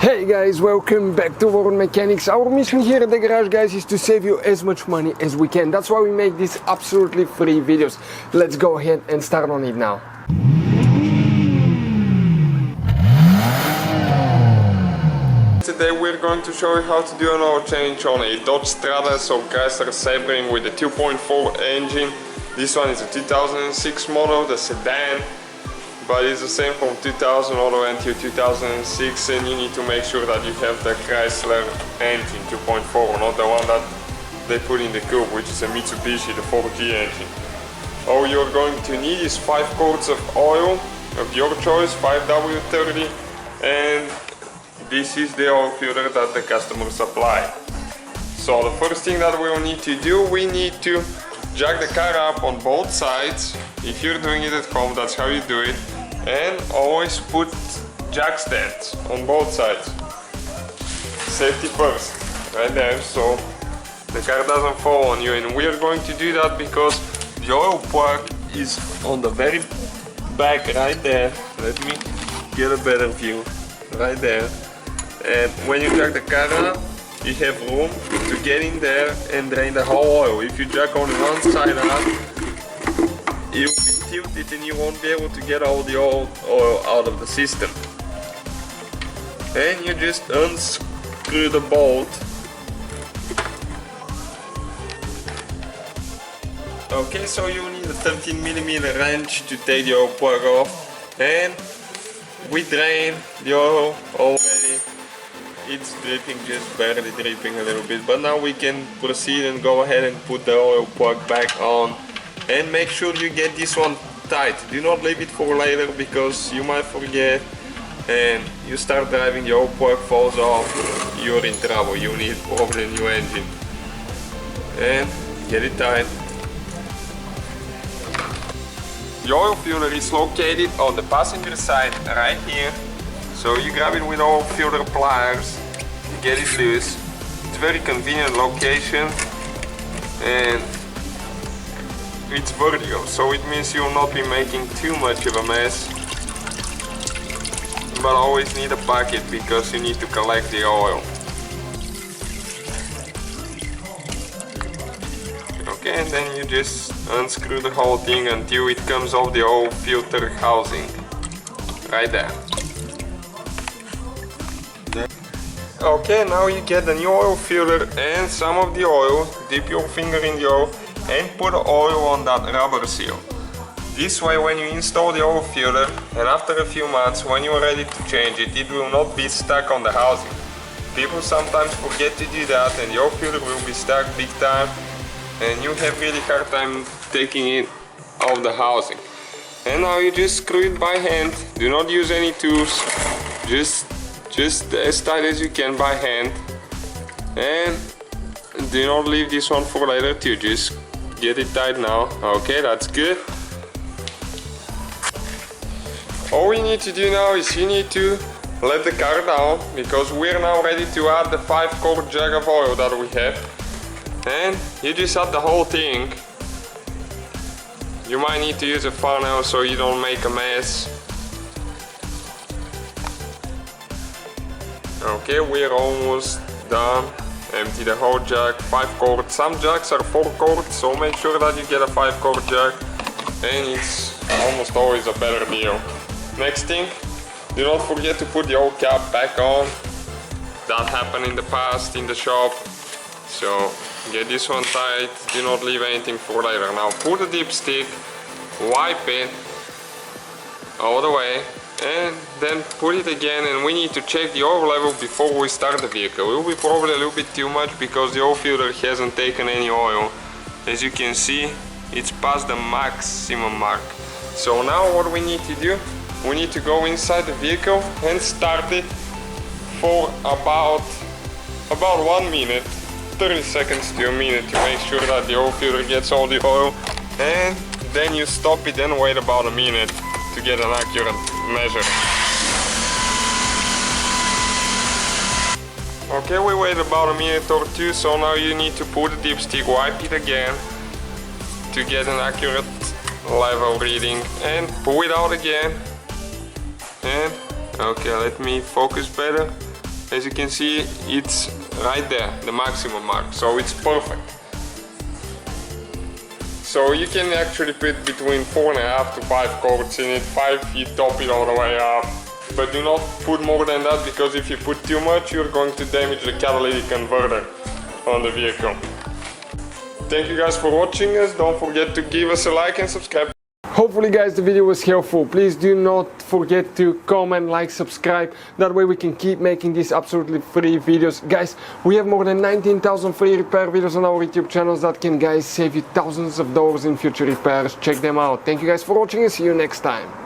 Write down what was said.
Hey guys, welcome back to World Mechanics. Our mission here at the garage, guys, is to save you as much money as we can. That's why we make these absolutely free videos. Let's go ahead and start on it now. Today we're going to show you how to do an oil change on a Dodge Stratus or Chrysler Sebring with a 2.4 engine. This one is a 2006 model, the sedan. But it's the same from 2000 all the way until 2006, and you need to make sure that you have the Chrysler engine 2.4, not the one that they put in the coupe, which is a Mitsubishi, the 4G engine. All you're going to need is 5 quarts of oil of your choice, 5W30, and this is the oil filter that the customer supply. So the first thing that we'll need to do, we need to jack the car up on both sides. If you're doing it at home, that's how you do it. And always put jack stands on both sides. Safety first, right there, so the car doesn't fall on you. And we're going to do that because the oil plug is on the very back right there. Let me get a better view, right there. And when you jack the car up, you have room to get in there and drain the whole oil. If you jack only one side up, you'll be tilted and you won't be able to get all the oil out of the system. And you just unscrew the bolt. Okay, so you need a 13mm wrench to take the oil plug off. And we drain the oil already. It's dripping, just barely dripping a little bit, but now we can proceed and go ahead and put the oil plug back on. And make sure you get this one tight. Do not leave it for later because you might forget and you start driving, the oil plug falls off, you're in trouble. You need probably a new engine. And get it tight. The oil filter is located on the passenger side right here. So you grab it with oil filter pliers, you get it loose. It's a very convenient location and it's vertical, so it means you will not be making too much of a mess. But always need a bucket because you need to collect the oil. Okay, and then you just unscrew the whole thing until it comes off the oil filter housing. Right there. Okay, now you get the new oil filter and some of the oil. Dip your finger in the oil and put oil on that rubber seal. This way, when you install the oil filter and after a few months when you are ready to change it, it will not be stuck on the housing. People sometimes forget to do that and the oil filter will be stuck big time and you have really hard time taking it off the housing. And now you just screw it by hand. Do not use any tools. Just as tight as you can by hand. And do not leave this one for later too. Just get it tight now. Okay, that's good. All we need to do now is you need to let the car down because we're now ready to add the 5-quart jug of oil that we have. And you just add the whole thing. You might need to use a funnel so you don't make a mess. Okay, we're almost done. Empty the whole jug, 5 quarts. Some jugs are 4 quarts, so make sure that you get a 5-quart jug. And it's almost always a better deal. Next thing, do not forget to put the oil cap back on. That happened in the past in the shop. So get this one tight, do not leave anything for later. Now put the dipstick, wipe it all the way. And then put it again, and we need to check the oil level before we start the vehicle. It will be probably a little bit too much because the oil filter hasn't taken any oil. As you can see, it's past the maximum mark. So now what we need to do, we need to go inside the vehicle and start it for about 1 minute, 30 seconds to a minute to make sure that the oil filter gets all the oil. And then you stop it and wait about a minute to get an accurate measure. Okay, we wait about a minute or two, so now you need to put the dipstick, wipe it again to get an accurate level reading and pull it out again. And okay, let me focus better. As you can see, it's right there, the maximum mark, so it's perfect. So you can actually put between 4.5 to 5 quarts in it. 5 you top it all the way up, but do not put more than that, because if you put too much you're going to damage the catalytic converter on the vehicle. Thank you guys for watching us. Don't forget to give us a like and subscribe. Hopefully guys the video was helpful. Please do not forget to comment, like, subscribe. That way we can keep making these absolutely free videos. Guys, we have more than 19,000 free repair videos on our YouTube channels that can, guys, save you thousands of dollars in future repairs. Check them out. Thank you guys for watching and see you next time.